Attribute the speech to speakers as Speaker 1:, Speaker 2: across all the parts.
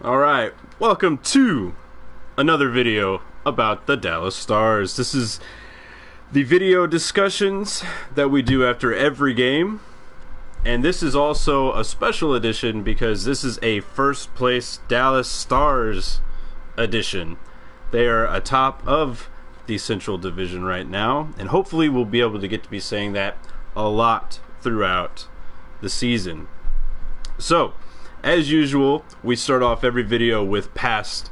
Speaker 1: Alright, welcome to another video about the Dallas Stars. This is the video discussions that we do after every game. And this is also a special edition because this is a first place Dallas Stars edition. They are atop of the Central Division right now, and hopefully we'll be able to get to be saying that a lot throughout the season. So, as usual, we start off every video with past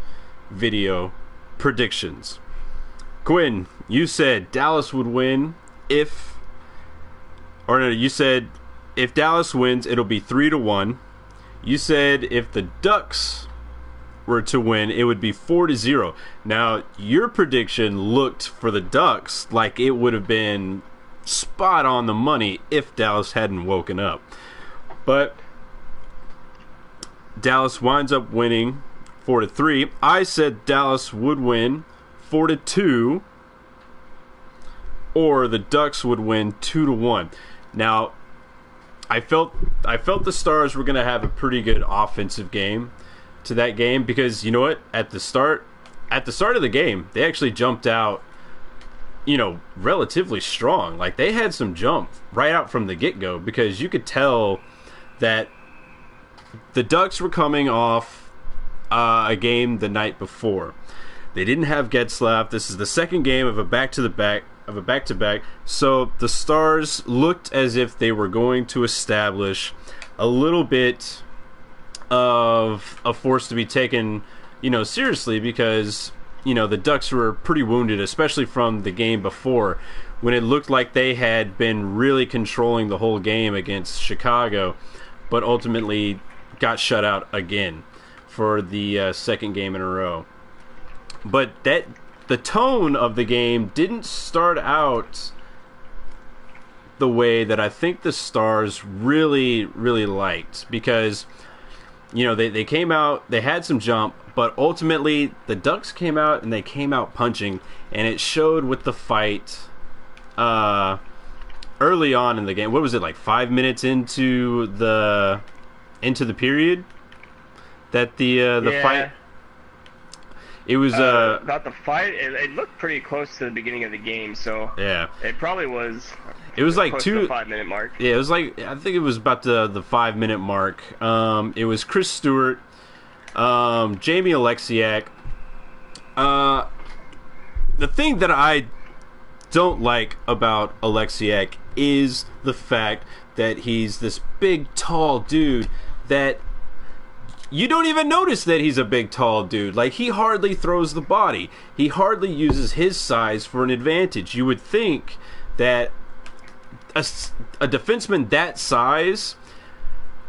Speaker 1: video predictions. Quinn, you said Dallas would win you said if Dallas wins, it'll be 3-1. You said if the Ducks were to win, it would be 4-0. Now, your prediction looked for the Ducks like it would have been spot on the money if Dallas hadn't woken up. But Dallas winds up winning 4-3. I said Dallas would win 4-2, or the Ducks would win 2-1. Now, I felt the Stars were going to have a pretty good offensive game to that game because you know what? At the start of the game, they actually jumped out, relatively strong. Like they had some jump right out from the get-go because you could tell that the Ducks were coming off a game the night before. They didn't have Getzlaf. This is the second game of a back-to-back. So the Stars looked as if they were going to establish a little bit of a force to be taken, seriously because, the Ducks were pretty wounded, especially from the game before when it looked like they had been really controlling the whole game against Chicago, but ultimately got shut out again for the second game in a row. But the tone of the game didn't start out the way that I think the Stars really, really liked because, they came out, they had some jump, but ultimately the Ducks came out and they came out punching, and it showed with the fight early on in the game. What was it, like 5 minutes into the period that the fight. It was
Speaker 2: about the fight. It looked pretty close to the beginning of the game, so
Speaker 1: yeah,
Speaker 2: it probably was.
Speaker 1: It was like
Speaker 2: close to the 5-minute mark.
Speaker 1: Yeah, it was like I think it was about the 5-minute mark. It was Chris Stewart, Jamie Alexiak. The thing that I don't like about Alexiak is the fact that he's this big, tall dude that you don't even notice that he's a big, tall dude. Like, he hardly throws the body. He hardly uses his size for an advantage. You would think that a defenseman that size,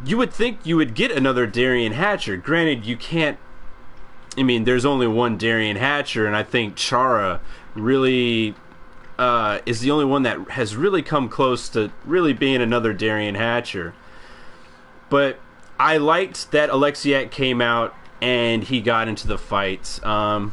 Speaker 1: you would think you would get another Darian Hatcher. Granted, you can't. I mean, there's only one Darian Hatcher, and I think Chara really is the only one that has really come close to really being another Darian Hatcher. But I liked that Alexiak came out and he got into the fight. I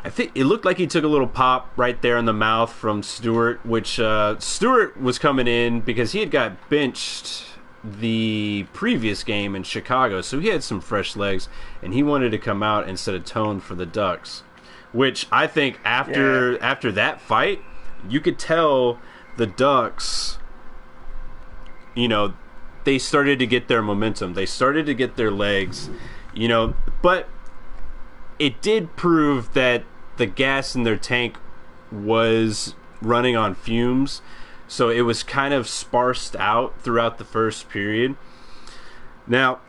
Speaker 1: think it looked like he took a little pop right there in the mouth from Stewart, which Stewart was coming in because he had got benched the previous game in Chicago, so he had some fresh legs, and he wanted to come out and set a tone for the Ducks, which I think after that fight, you could tell the Ducks, they started to get their momentum. They started to get their legs, but it did prove that the gas in their tank was running on fumes, so it was kind of sparsed out throughout the first period. Now,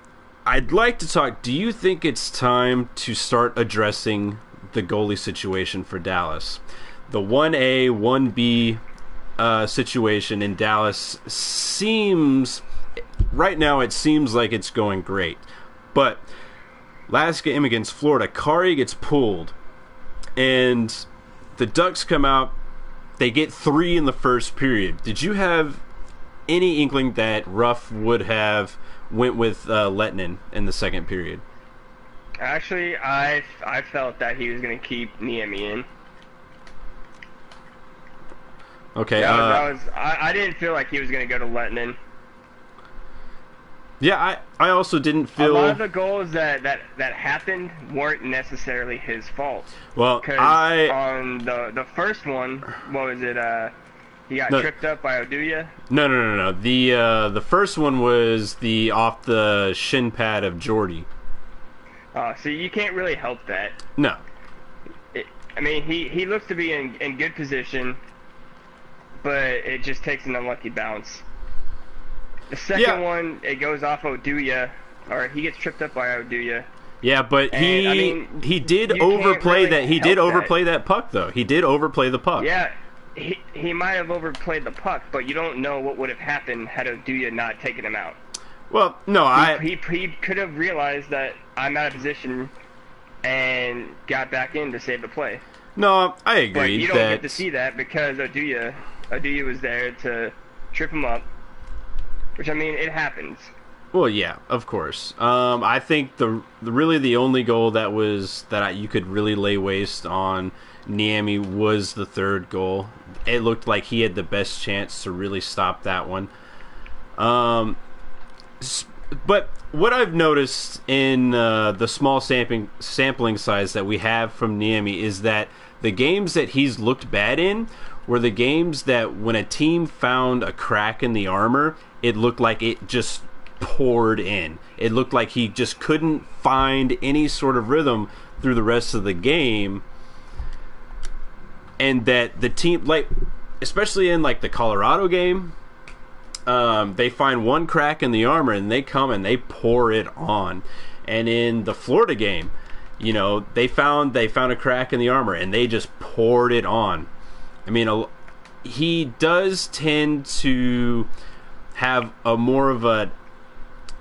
Speaker 1: I'd like to talk, do you think it's time to start addressing the goalie situation for Dallas? The 1A, 1B situation in Dallas seems... Right now, it seems like it's going great. But last game against Florida, Kari gets pulled. And the Ducks come out. They get 3 in the first period. Did you have any inkling that Ruff would have went with Lettinen in the second period?
Speaker 2: Actually, I felt that he was going to keep Niemi in.
Speaker 1: Okay.
Speaker 2: I didn't feel like he was going to go to Lettinen.
Speaker 1: Yeah, I also didn't
Speaker 2: A lot
Speaker 1: feel.
Speaker 2: of the goals that happened weren't necessarily his fault.
Speaker 1: Well,
Speaker 2: Because
Speaker 1: I
Speaker 2: on the first one, what was it? He got
Speaker 1: no
Speaker 2: tripped up by Oduya.
Speaker 1: no. The first one was the off the shin pad of Jordy.
Speaker 2: So you can't really help that.
Speaker 1: No.
Speaker 2: I mean, he looks to be in good position, but it just takes an unlucky bounce. The second one, it goes off Oduya, or he gets tripped up by Oduya.
Speaker 1: Yeah, but he did
Speaker 2: you
Speaker 1: overplay
Speaker 2: can't really
Speaker 1: that. He did
Speaker 2: help
Speaker 1: overplay that puck, though. He did overplay the puck.
Speaker 2: Yeah, he might have overplayed the puck, but you don't know what would have happened had Oduya not taken him out.
Speaker 1: Well, no,
Speaker 2: He could have realized that I'm out of position and got back in to save the play.
Speaker 1: no, I agree.
Speaker 2: But you don't
Speaker 1: that
Speaker 2: get to see that because Oduya was there to trip him up, which, I mean, it happens.
Speaker 1: Well, yeah, of course. I think really the only goal you could really lay waste on Niemi was the third goal. It looked like he had the best chance to really stop that one. But what I've noticed in the small sampling size that we have from Niemi is that the games that he's looked bad in were the games that when a team found a crack in the armor, it looked like it just poured in. It looked like he just couldn't find any sort of rhythm through the rest of the game, and that the team, like especially in like the Colorado game, they find one crack in the armor and they come and they pour it on. And in the Florida game, you know, they found a crack in the armor and they just poured it on. I mean, he does tend to have a more of a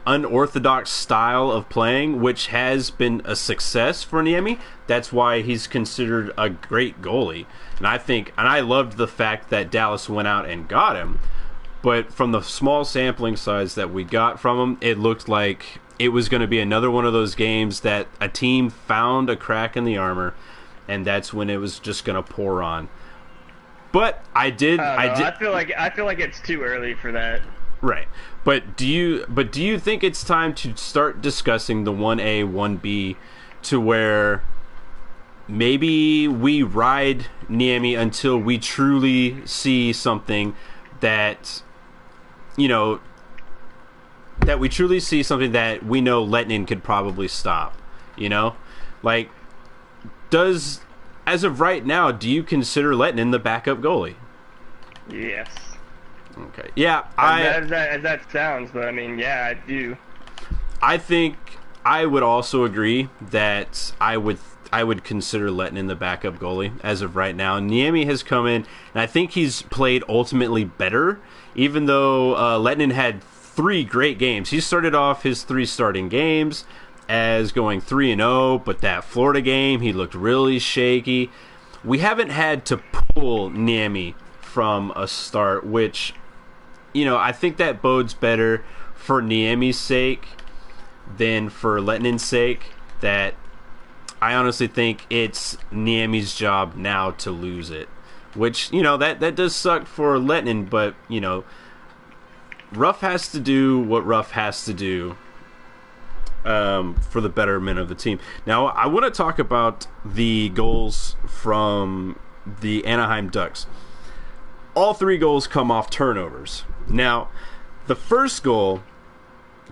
Speaker 1: unorthodox style of playing, which has been a success for Niemi. That's why he's considered a great goalie. And I loved the fact that Dallas went out and got him. But from the small sampling size that we got from him, it looked like it was going to be another one of those games that a team found a crack in the armor, and that's when it was just going to pour on. But I feel
Speaker 2: like it's too early for that.
Speaker 1: Right. But do you think it's time to start discussing the 1A, 1B to where maybe we ride Niemi until we truly see something that, you know, that we truly see something that we know Lettinen could probably stop, you know? Like, as of right now, do you consider Lettinen the backup goalie?
Speaker 2: Yes.
Speaker 1: Okay. Yeah,
Speaker 2: as that sounds, but I mean, yeah, I do.
Speaker 1: I think I would also agree that I would consider Lettinen the backup goalie as of right now. Niemi has come in, and I think he's played ultimately better, even though Lettinen had 3 great games. He started off his 3 starting games as going 3-0, but that Florida game, he looked really shaky. We haven't had to pull Niemi from a start, which, you know, I think that bodes better for Niemi's sake than for Lettinen's sake. That I honestly think it's Niemi's job now to lose it, which, you know, that does suck for Lettinen, but, you know, Ruff has to do what Ruff has to do for the betterment of the team. Now, I want to talk about the goals from the Anaheim Ducks. All 3 goals come off turnovers. Now, the first goal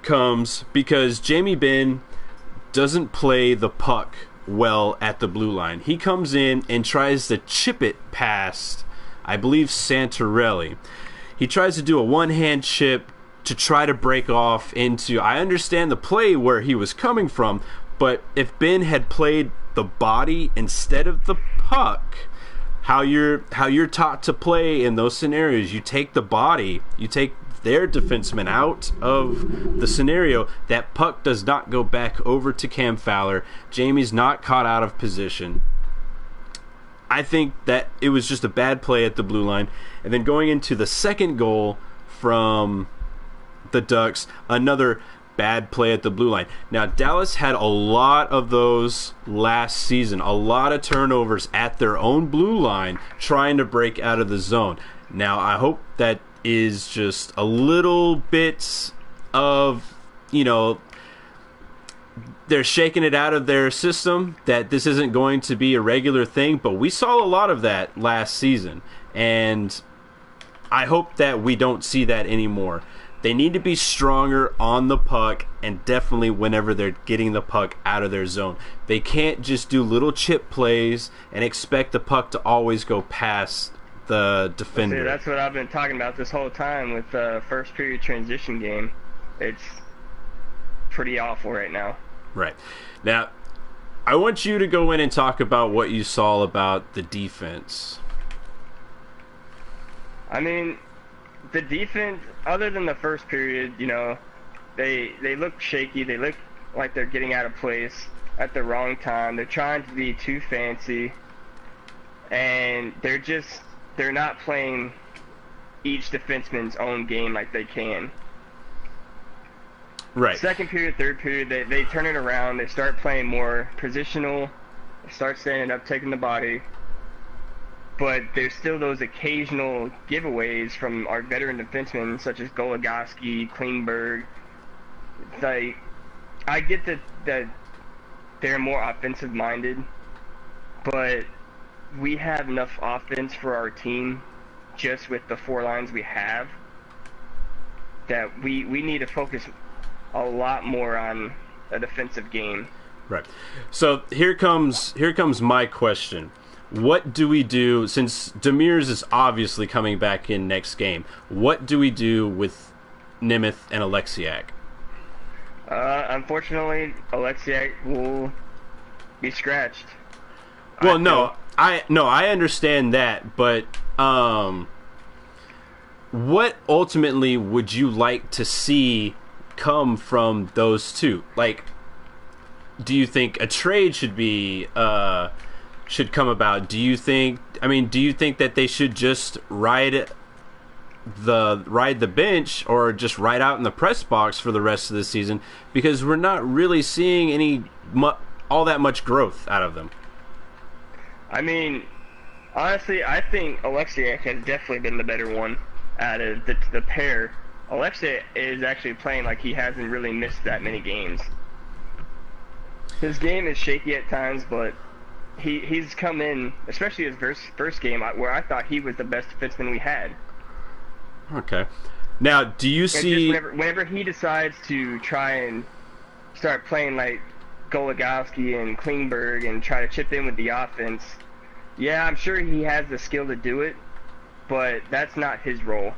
Speaker 1: comes because Jamie Benn doesn't play the puck well at the blue line. He comes in and tries to chip it past, I believe, Santorelli. He tries to do a one-hand chip to try to break off into... I understand the play where he was coming from, but if Ben had played the body instead of the puck, how you're taught to play in those scenarios, you take the body, you take their defenseman out of the scenario. That puck does not go back over to Cam Fowler. Jamie's not caught out of position. I think that it was just a bad play at the blue line. And then going into the second goal from the Ducks, another bad play at the blue line. Now, Dallas had a lot of those last season, a lot of turnovers at their own blue line trying to break out of the zone. Now, I hope that is just a little bit of they're shaking it out of their system, that this isn't going to be a regular thing. But we saw a lot of that last season, and I hope that we don't see that anymore. They need to be stronger on the puck, and definitely whenever they're getting the puck out of their zone. They can't just do little chip plays and expect the puck to always go past the defender.
Speaker 2: See, that's what I've been talking about this whole time with the first period transition game. It's pretty awful right now.
Speaker 1: Right. Now, I want you to go in and talk about what you saw about the defense.
Speaker 2: I mean, the defense, other than the first period, they look shaky. They look like they're getting out of place at the wrong time. They're trying to be too fancy, and they're not playing each defenseman's own game like they can.
Speaker 1: Right.
Speaker 2: Second period, third period, they turn it around. They start playing more positional. They start standing up, taking the body. But there's still those occasional giveaways from our veteran defensemen, such as Goligoski, Klingberg. Like, I get that they're more offensive-minded, but we have enough offense for our team just with the 4 lines we have that we need to focus a lot more on a defensive game.
Speaker 1: Right. So here comes my question. What do we do, since Demers is obviously coming back in next game? What do we do with Nemeth and Alexiak?
Speaker 2: Unfortunately, Alexiak will be scratched.
Speaker 1: Well, I understand that, but what ultimately would you like to see come from those two? Like, do you think a trade should come about? Do you think that they should just ride the bench, or just ride out in the press box for the rest of the season, because we're not really seeing all that much growth out of them?
Speaker 2: I mean, honestly, I think Alexiak has definitely been the better one out of the pair. Alexiak is actually playing like he hasn't really missed that many games. His game is shaky at times, but he's come in, especially his first game, where I thought he was the best defenseman we had.
Speaker 1: Okay. Now, do you see...
Speaker 2: Whenever he decides to try and start playing like Goligoski and Klingberg and try to chip in with the offense, yeah, I'm sure he has the skill to do it, but that's not his role.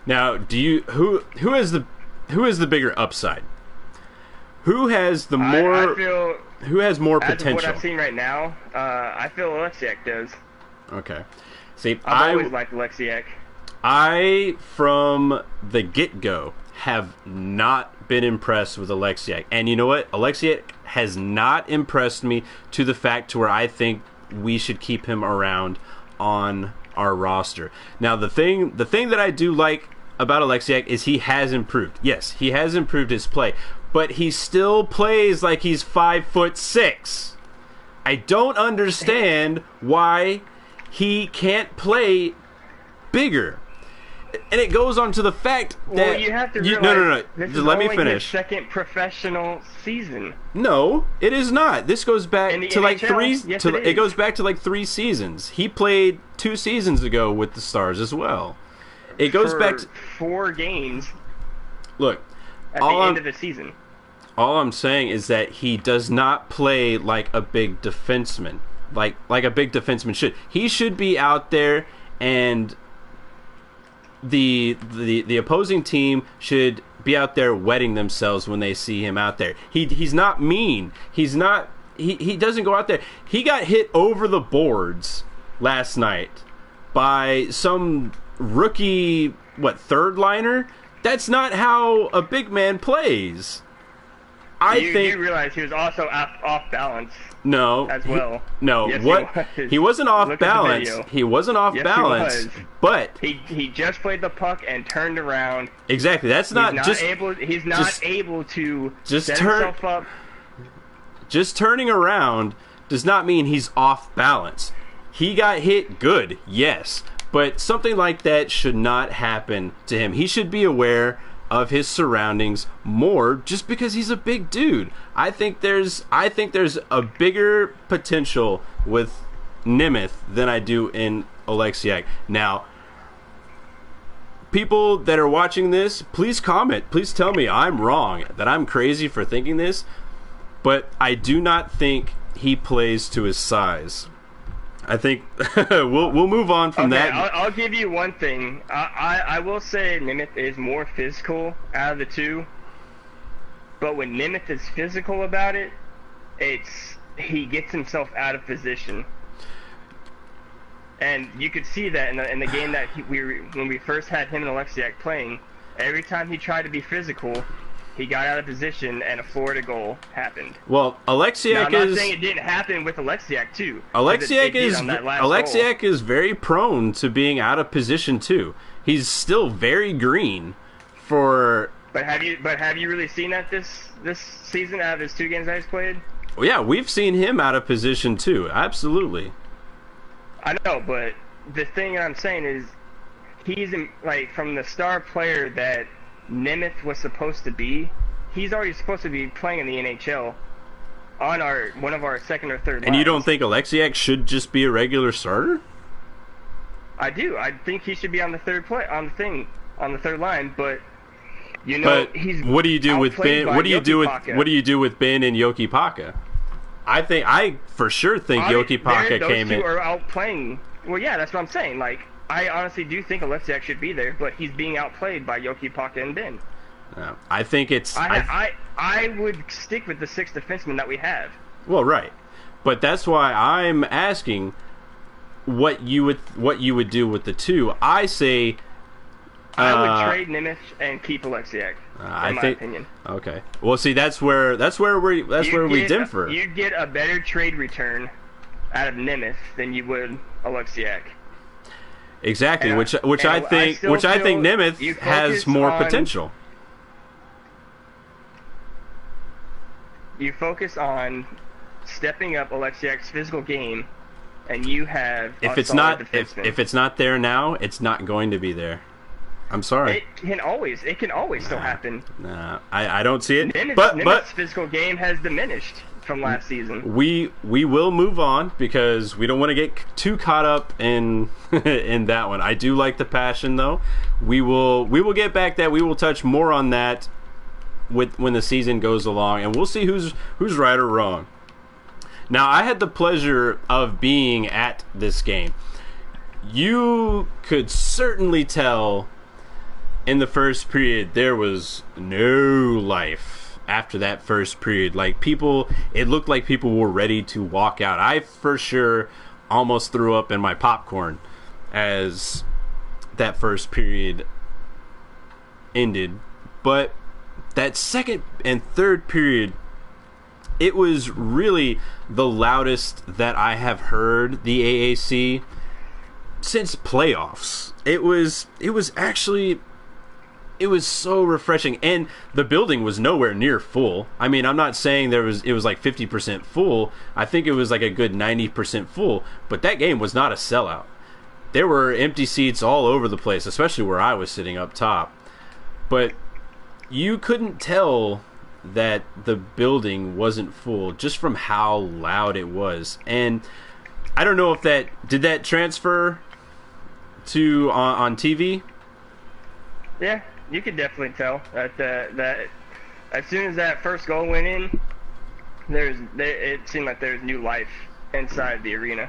Speaker 1: Now, who is the bigger upside? Who has the more... who has more potential?
Speaker 2: As of what I've seen right now, I feel Alexiak does.
Speaker 1: Okay. See,
Speaker 2: I've always liked Alexiak.
Speaker 1: I, from the get-go, have not been impressed with Alexiak. And you know what? Alexiak has not impressed me to the fact to where I think we should keep him around on our roster. Now, the thing that I do like about Alexiak is he has improved. Yes, he has improved his play, but he still plays like he's 5'6". I don't understand why he can't play bigger. And it goes on to the fact that...
Speaker 2: you have to realize...
Speaker 1: No. Just let me finish.
Speaker 2: His second professional season.
Speaker 1: No, it is not. This goes back to like three...
Speaker 2: Yes,
Speaker 1: it goes back to like 3 seasons. He played 2 seasons ago with the Stars as well. It goes back to
Speaker 2: 4 games.
Speaker 1: Look,
Speaker 2: at the end of the season.
Speaker 1: All I'm saying is that he does not play like a big defenseman. Like a big defenseman should. He should be out there, and the opposing team should be out there wetting themselves when they see him out there. He's not mean. He doesn't go out there. He got hit over the boards last night by some rookie, third liner? That's not how a big man plays. You
Speaker 2: realize he was also off balance.
Speaker 1: No.
Speaker 2: As well.
Speaker 1: Yes, he wasn't off balance. He wasn't off balance.
Speaker 2: He was.
Speaker 1: But
Speaker 2: he just played the puck and turned around.
Speaker 1: Exactly. He's not
Speaker 2: able to
Speaker 1: just
Speaker 2: set himself up.
Speaker 1: Just turning around does not mean he's off balance. He got hit good, yes, but something like that should not happen to him. He should be aware of his surroundings more just because he's a big dude. I think there's a bigger potential with Nemeth than I do in Oleksiak. Now, people that are watching this, please comment. Please tell me I'm wrong, that I'm crazy for thinking this, but I do not think he plays to his size. I think we'll move on from that.
Speaker 2: I'll give you one thing. I will say Nemeth is more physical out of the two, but when Nemeth is physical about it, he gets himself out of position. And you could see that in the game that when we first had him and Oleksiak playing, every time he tried to be physical, he got out of position and a Florida goal happened.
Speaker 1: Well, Oleksiak
Speaker 2: I'm not saying it didn't happen with Oleksiak too.
Speaker 1: Oleksiak is very prone to being out of position too. He's still very green for.
Speaker 2: But have you really seen that this season out of his 2 games that he's played?
Speaker 1: Well, yeah, we've seen him out of position too. Absolutely.
Speaker 2: I know, but the thing I'm saying is, he's from the star player that Nemeth was supposed to be. He's already supposed to be playing in the NHL on one of our second or third lines.
Speaker 1: And you don't think Oleksiak should just be a regular starter?
Speaker 2: I do. I think he should be on the third line, but he's.
Speaker 1: What do you do with Ben? What do you do with Ben and Yoki Paka? I for sure think Yoki Paka came in.
Speaker 2: Those two are outplaying. Well, yeah, that's what I'm saying. I honestly do think Oleksiak should be there, but he's being outplayed by Yoki Paka and Ben.
Speaker 1: I think it's.
Speaker 2: I would stick with the 6 defensemen that we have.
Speaker 1: Well, right, but that's why I'm asking what you would do with the 2. I say.
Speaker 2: I would trade Nemeth and keep Oleksiak. In my opinion.
Speaker 1: Okay. Well, see, that's where we differ.
Speaker 2: You'd get a better trade return out of Nemeth than you would Oleksiak.
Speaker 1: Exactly, which I think Nemeth has more potential.
Speaker 2: You focus on stepping up Oleksiak's physical game, and you have
Speaker 1: if it's not there now, it's not going to be there. I'm sorry.
Speaker 2: It can always still happen.
Speaker 1: I don't see it.
Speaker 2: Nemeth's physical game has diminished from last season.
Speaker 1: We will move on because we don't want to get too caught up in in that one. I do like the passion though. We will get back that. We will touch more on that when the season goes along, and we'll see who's right or wrong. Now, I had the pleasure of being at this game. You could certainly tell in the first period there was no life after that first period. It looked like people were ready to walk out. I for sure almost threw up in my popcorn as that first period ended. But that second and third period, it was really the loudest that I have heard the AAC since playoffs. It was so refreshing, and the building was nowhere near full. I mean, I'm not saying it was like 50% full. I think it was like a good 90% full, but that game was not a sellout. There were empty seats all over the place, especially where I was sitting up top. But you couldn't tell that the building wasn't full just from how loud it was. And I don't know if did that transfer to on TV?
Speaker 2: Yeah. You could definitely tell that as soon as that first goal went in, it seemed like there was new life inside the arena.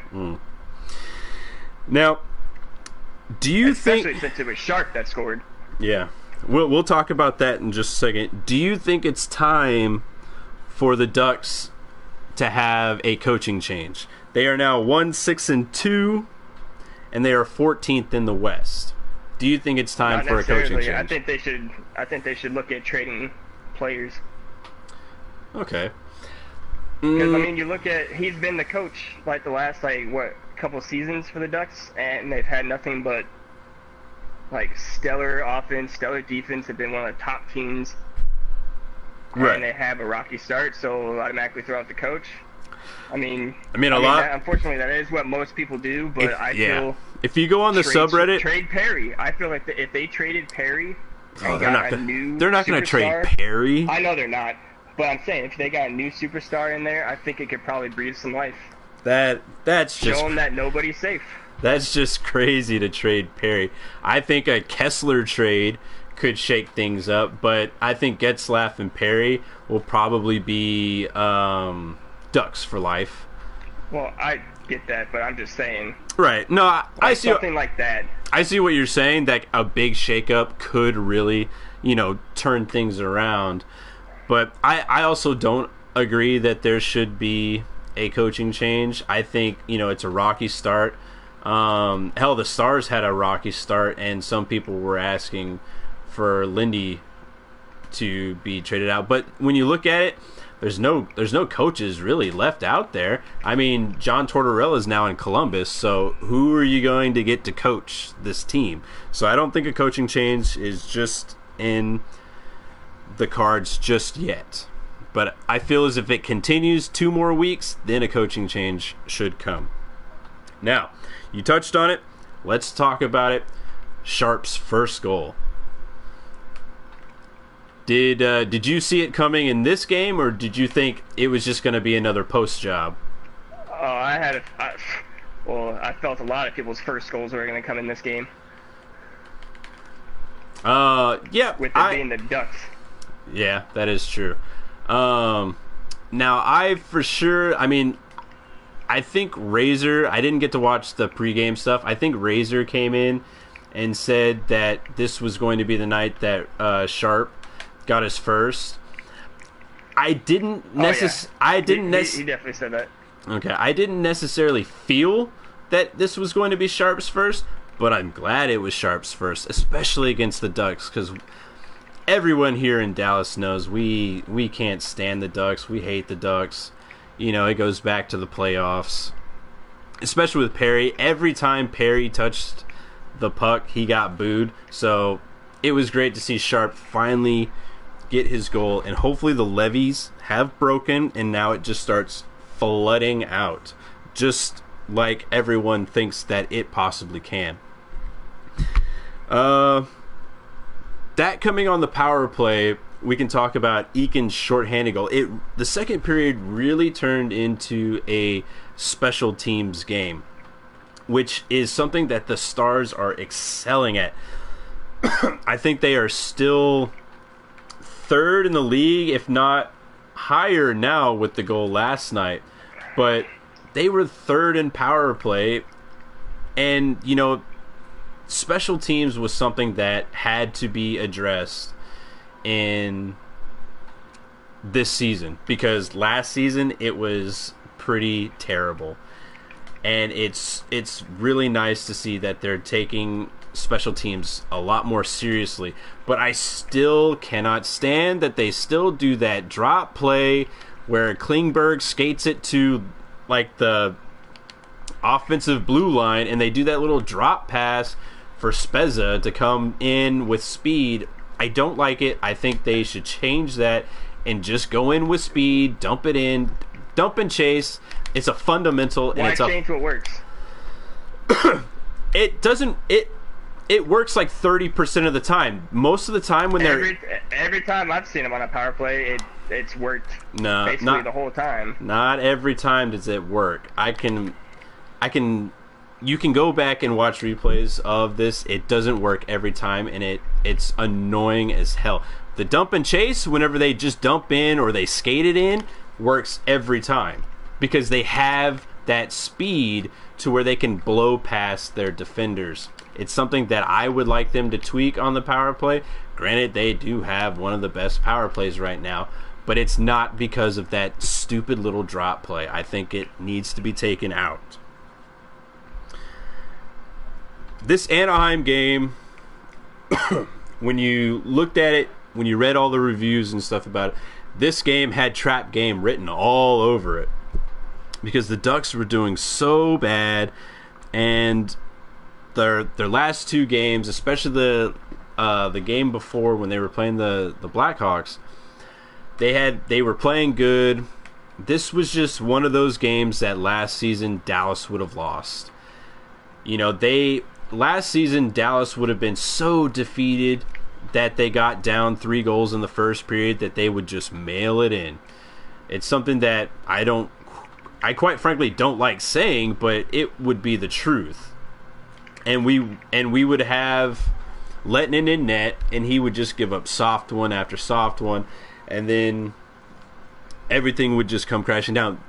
Speaker 1: Now, do you
Speaker 2: especially since it was Sharp that scored?
Speaker 1: Yeah, we'll talk about that in just a second. Do you think it's time for the Ducks to have a coaching change? They are now 1-6-2, and they are 14th in the West. Do you think it's time for a coaching change?
Speaker 2: I think they should look at trading players.
Speaker 1: Okay.
Speaker 2: Because I mean, you look at he's been the coach the last couple seasons for the Ducks, and they've had nothing but stellar offense, stellar defense. Have been one of the top teams,
Speaker 1: right?
Speaker 2: And they have a rocky start, so automatically throw out the coach. Unfortunately, that is what most people do. But I feel
Speaker 1: if you go on the subreddit,
Speaker 2: trade Perry. I feel like if they traded Perry they got a new
Speaker 1: they're not going to trade Perry.
Speaker 2: I know they're not, but I'm saying if they got a new superstar in there, I think it could probably breathe some life.
Speaker 1: That's just
Speaker 2: show them that nobody's safe.
Speaker 1: That's just crazy to trade Perry. I think a Kessler trade could shake things up, but I think Getzlaf and Perry will probably be Ducks for life.
Speaker 2: Well, I get that, but I'm just saying.
Speaker 1: Right. No, I see
Speaker 2: something like that.
Speaker 1: I see what you're saying, that a big shakeup could really, turn things around. But I also don't agree that there should be a coaching change. I think, it's a rocky start. Hell, the Stars had a rocky start, and some people were asking for Lindy to be traded out. But when you look at it, there's no coaches really left out there. I mean, John Tortorella is now in Columbus, so who are you going to get to coach this team? So I don't think a coaching change is just in the cards just yet. But I feel as if it continues 2 more weeks, then a coaching change should come. Now, you touched on it. Let's talk about it. Sharp's first goal. Did you see it coming in this game, or did you think it was just going to be another post job?
Speaker 2: Oh, I felt a lot of people's first goals were going to come in this game.
Speaker 1: Yeah.
Speaker 2: With it being the Ducks.
Speaker 1: Yeah, that is true. Now, I think Razor, I didn't get to watch the pregame stuff. I think Razor came in and said that this was going to be the night that Sharp got his first. He definitely
Speaker 2: said that.
Speaker 1: Okay, I didn't necessarily feel that this was going to be Sharp's first, but I'm glad it was Sharp's first, especially against the Ducks, because everyone here in Dallas knows we can't stand the Ducks. We hate the Ducks. It goes back to the playoffs, especially with Perry. Every time Perry touched the puck, he got booed. So it was great to see Sharp finally get his goal, and hopefully the levees have broken, and now it just starts flooding out, just like everyone thinks that it possibly can. That coming on the power play, we can talk about Eakin's shorthanded goal. The second period really turned into a special teams game, which is something that the Stars are excelling at. I think they are still third in the league, if not higher now with the goal last night. But they were third in power play, and special teams was something that had to be addressed in this season, because last season it was pretty terrible, and it's really nice to see that they're taking special teams a lot more seriously. But I still cannot stand that they still do that drop play where Klingberg skates it to like the offensive blue line, and they do that little drop pass for Spezza to come in with speed. I don't like it. I think they should change that and just go in with speed, dump it in, dump and chase. It's a fundamental.
Speaker 2: Why change what works?
Speaker 1: It doesn't. It works like 30% of the time. Most of the time when
Speaker 2: every time I've seen them on a power play, it's worked.
Speaker 1: No,
Speaker 2: basically the whole time.
Speaker 1: Not every time does it work. You can go back and watch replays of this. It doesn't work every time, and it's annoying as hell. The dump and chase, whenever they just dump in or they skate it in, works every time, because they have that speed to where they can blow past their defenders. It's something that I would like them to tweak on the power play. Granted, they do have one of the best power plays right now, but it's not because of that stupid little drop play. I think it needs to be taken out. This Anaheim game, when you looked at it, when you read all the reviews and stuff about it, this game had trap game written all over it, because the Ducks were doing so bad, and their last 2 games, especially the game before when they were playing the Blackhawks, they were playing good. This was just one of those games that last season Dallas would have lost. Last season Dallas would have been so defeated that they got down 3 goals in the first period, that they would just mail it in. It's something that I quite frankly don't like saying, but it would be the truth. And we would have Lettinen in net, and he would just give up soft one after soft one, and then everything would just come crashing down.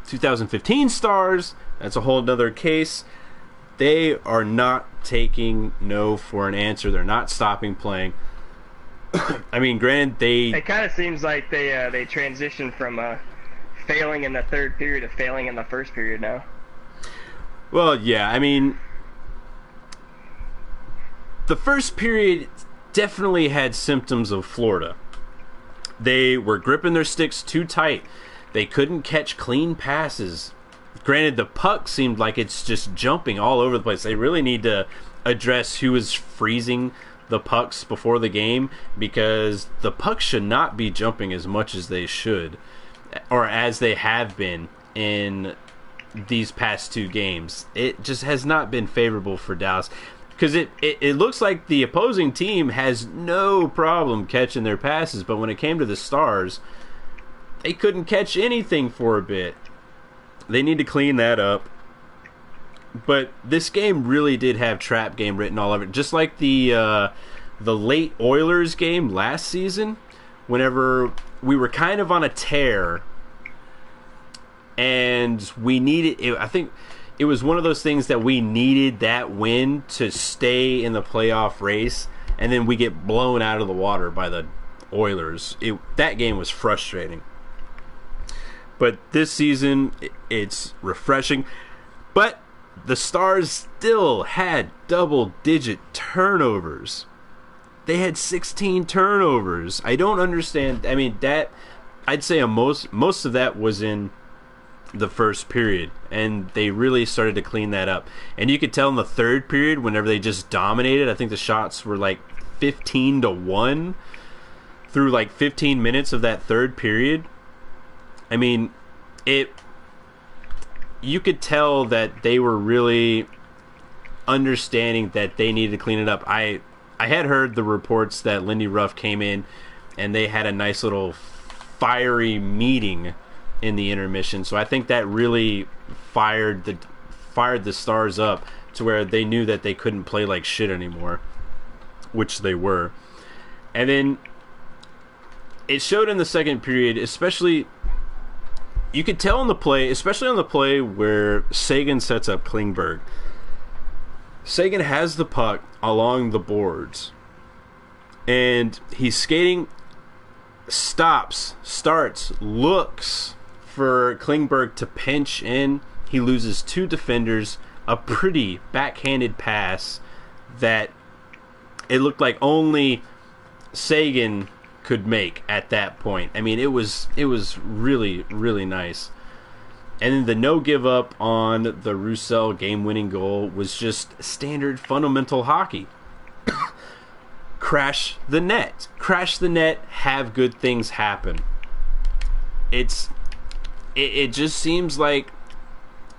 Speaker 1: 2015 Stars, that's a whole nother case. They are not taking no for an answer. They're not stopping playing. I mean, granted,
Speaker 2: It kind of seems like they transitioned from failing in the third period to failing in the first period now.
Speaker 1: Well, yeah, I mean, the first period definitely had symptoms of Florida. They were gripping their sticks too tight. They couldn't catch clean passes. Granted, the puck seemed like it's just jumping all over the place. They really need to address who is freezing the pucks before the game, because the pucks should not be jumping as much as they should, or as they have been in these past 2 games. It just has not been favorable for Dallas, because it looks like the opposing team has no problem catching their passes, but when it came to the Stars, they couldn't catch anything for a bit. They need to clean that up. But this game really did have trap game written all over it. Just like the late Oilers game last season, whenever we were kind of on a tear and we needed it. I think it was one of those things that we needed that win to stay in the playoff race, and then we get blown out of the water by the Oilers. That game was frustrating. But this season, it's refreshing. But the Stars still had double-digit turnovers. They had 16 turnovers. I don't understand. I mean, that I'd say most of that was in the first period, and they really started to clean that up. And you could tell in the third period, whenever they just dominated, I think the shots were like 15-1 through like 15 minutes of that third period. I mean, you could tell that they were really understanding that they needed to clean it up. I had heard the reports that Lindy Ruff came in and they had a nice little fiery meeting in the intermission. So I think that really fired the Stars up to where they knew that they couldn't play like shit anymore, which they were. And then it showed in the second period, especially. You could tell in the play, especially on the play where Sagan sets up Klingberg. Sagan has the puck along the boards, and he's skating, starts, looks for Klingberg to pinch in. He loses 2 defenders, a pretty backhanded pass that it looked like only Sagan could make at that point. I mean, it was really, really nice. And then the no give up on the Roussel game-winning goal was just standard fundamental hockey. Crash the net, have good things happen. It just seems like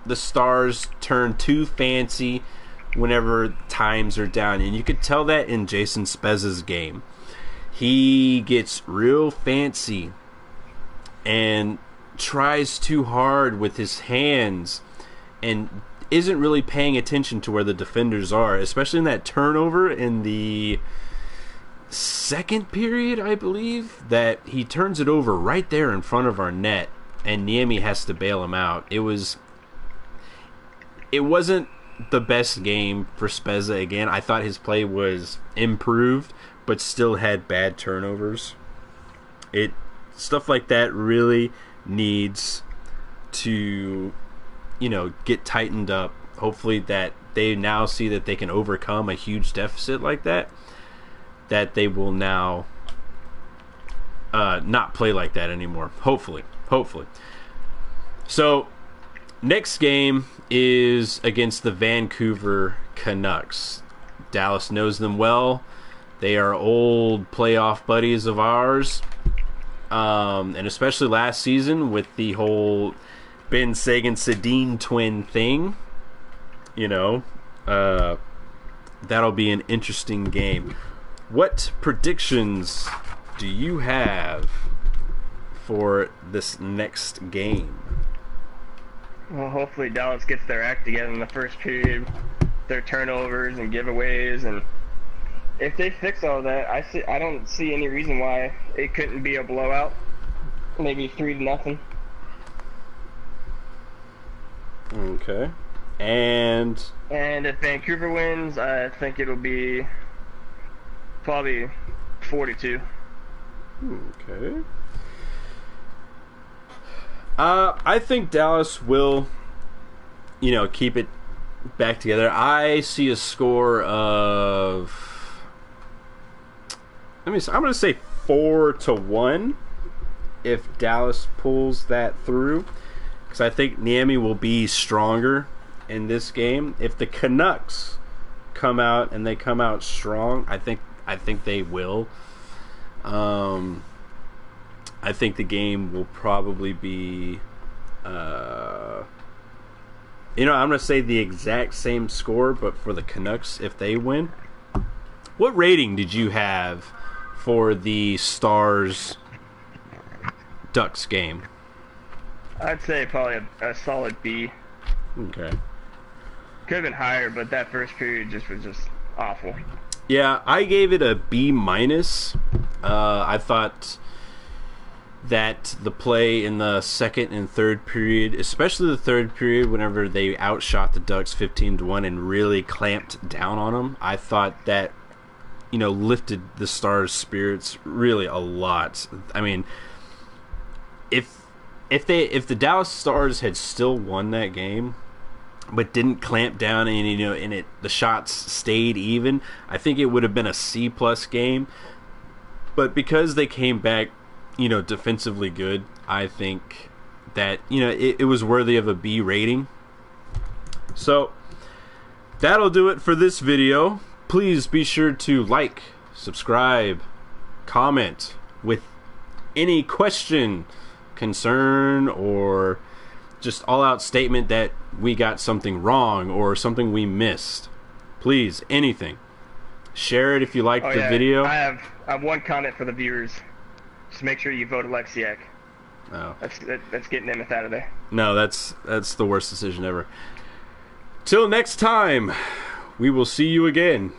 Speaker 1: the Stars turn too fancy whenever times are down, and you could tell that in Jason Spezza's game. He gets real fancy and tries too hard with his hands and isn't really paying attention to where the defenders are, especially in that turnover in the second period, I believe, that he turns it over right there in front of our net and Niemi has to bail him out. It wasn't the best game for Spezza again. I thought his play was improved, but still had bad turnovers. Stuff like that really needs to, get tightened up. Hopefully that they now see that they can overcome a huge deficit like that they will now not play like that anymore. Hopefully. So, next game is against the Vancouver Canucks. Dallas knows them well. They are old playoff buddies of ours. And especially last season with the whole Ben Sagan-Sedin twin thing. That'll be an interesting game. what predictions do you have for this next game?
Speaker 2: Well, hopefully Dallas gets their act together in the first period. Their turnovers and giveaways, and if they fix all that, I don't see any reason why it couldn't be a blowout. Maybe 3-0.
Speaker 1: Okay. And
Speaker 2: if Vancouver wins, I think it'll be probably 4-2.
Speaker 1: Okay. I think Dallas will, keep it back together. I see a score of, I'm going to say 4-1 if Dallas pulls that through, because I think Niemi will be stronger in this game. If the Canucks come out and they come out strong, I think they will. I think the game will probably be I'm going to say the exact same score, but for the Canucks if they win. What rating did you have for the Stars Ducks game?
Speaker 2: I'd say probably a solid B.
Speaker 1: Okay.
Speaker 2: Could have been higher, but that first period was just awful.
Speaker 1: Yeah, I gave it a B minus. I thought that the play in the second and third period, especially the third period, whenever they outshot the Ducks 15-1 and really clamped down on them, I thought that lifted the Stars' spirits really a lot. I mean, if the Dallas Stars had still won that game, but didn't clamp down and the shots stayed even, I think it would have been a C+ game. But because they came back, defensively good, I think that it was worthy of a B rating. So that'll do it for this video. Please be sure to like, subscribe, comment with any question, concern, or just all-out statement that we got something wrong or something we missed. Please, anything. Share it if you liked the video.
Speaker 2: I have one comment for the viewers. Just make sure you vote Alexiak.
Speaker 1: Oh.
Speaker 2: That's getting Nemeth out of there.
Speaker 1: No, that's the worst decision ever. Till next time, we will see you again.